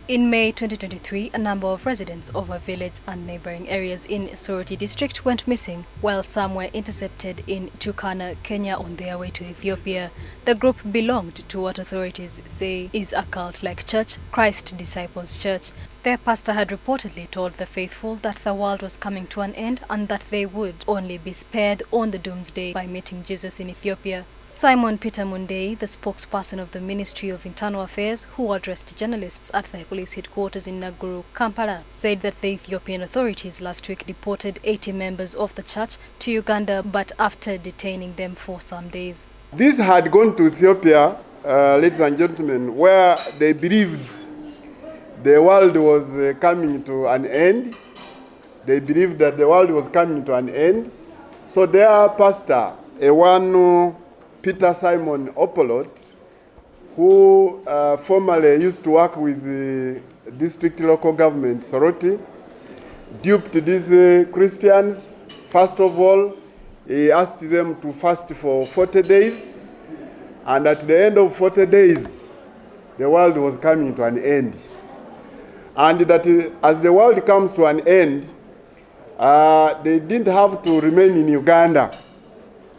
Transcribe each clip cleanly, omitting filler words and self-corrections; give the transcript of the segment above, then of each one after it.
In May 2023, a number of residents of a village and neighboring areas in Soroti District went missing, while some were intercepted in Turkana, Kenya on their way to Ethiopia. The group belonged to what authorities say is a cult-like church, Christ Disciples Church. Their pastor had reportedly told the faithful that the world was coming to an end and that they would only be spared on the doomsday by meeting Jesus in Ethiopia. Peter Mundeyi, the spokesperson of the Ministry of Internal Affairs, who addressed journalists at the police headquarters in Naguru, Kampala, said that the Ethiopian authorities last week deported 80 members of the church to Uganda, but after detaining them for some days. This had gone to Ethiopia, ladies and gentlemen, where they believed the world was coming to an end. They believed that the world was coming to an end. So their pastor, Peter Simon Opolot, who formerly used to work with the district local government, Soroti, duped these Christians. First of all, he asked them to fast for 40 days, and at the end of 40 days, the world was coming to an end. And that as the world comes to an end, they didn't have to remain in Uganda,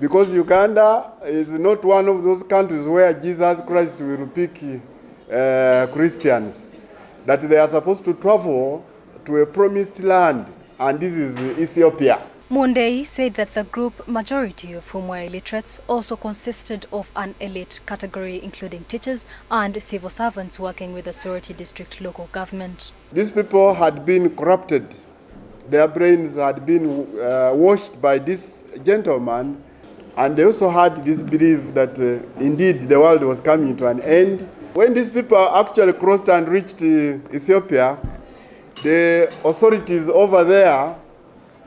because Uganda is not one of those countries where Jesus Christ will pick Christians, that they are supposed to travel to a promised land, and this is Ethiopia. Mundeyi said that the group, majority of whom were illiterates, also consisted of an elite category including teachers and civil servants working with the Soroti District local government. These people had been corrupted. Their brains had been washed by this gentleman, and they also had this belief that indeed the world was coming to an end. When these people actually crossed and reached Ethiopia, the authorities over there,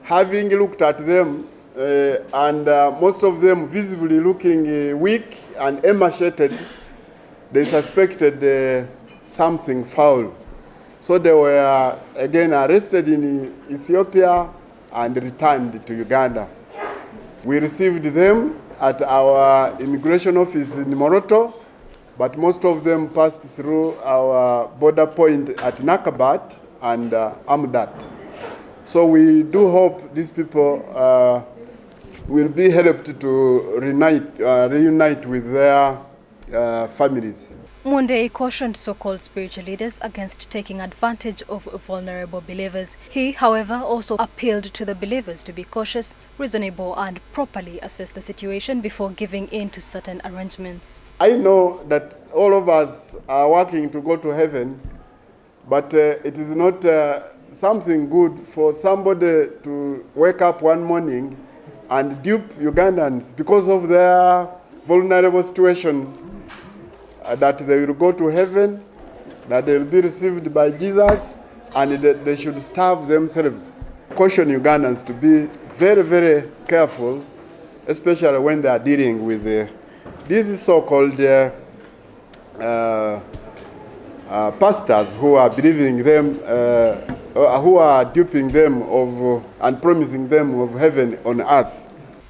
having looked at them, and most of them visibly looking weak and emaciated, they suspected something foul. So they were again arrested in Ethiopia and returned to Uganda. We received them at our immigration office in Moroto, but most of them passed through our border point at Nakabat and Amdat. So we do hope these people will be helped to reunite with their families. Mundeyi cautioned so-called spiritual leaders against taking advantage of vulnerable believers. He, however, also appealed to the believers to be cautious, reasonable, and properly assess the situation before giving in to certain arrangements. I know that all of us are working to go to heaven, but it is not something good for somebody to wake up one morning and dupe Ugandans because of their vulnerable situations, that they will go to heaven, that they will be received by Jesus, and that they should starve themselves. Caution Ugandans to be very, very careful, especially when they are dealing with these so-called pastors who are believing them, who are duping them of and promising them of heaven on earth.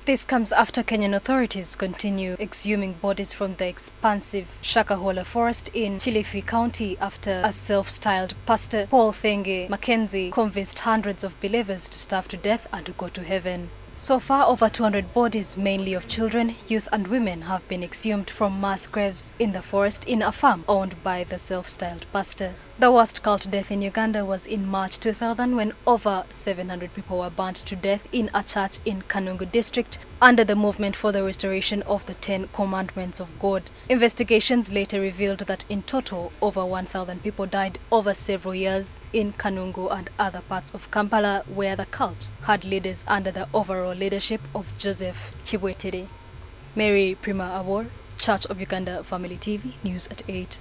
This comes after Kenyan authorities continue exhuming bodies from the expansive Shakahola forest in Kilifi County after a self-styled pastor, Paul Thenge Mackenzie, convinced hundreds of believers to starve to death and go to heaven. So far, over 200 bodies, mainly of children, youth and women, have been exhumed from mass graves in the forest in a farm owned by the self-styled pastor. The worst cult death in Uganda was in March 2000 when over 700 people were burnt to death in a church in Kanungu District under the movement for the restoration of the 10 Commandments of God. Investigations later revealed that in total, over 1,000 people died over several years in Kanungu and other parts of Kampala, where the cult had leaders under the overall leadership of Joseph Chibwetire. Mary Prima Awor, Church of Uganda Family TV, News at 8.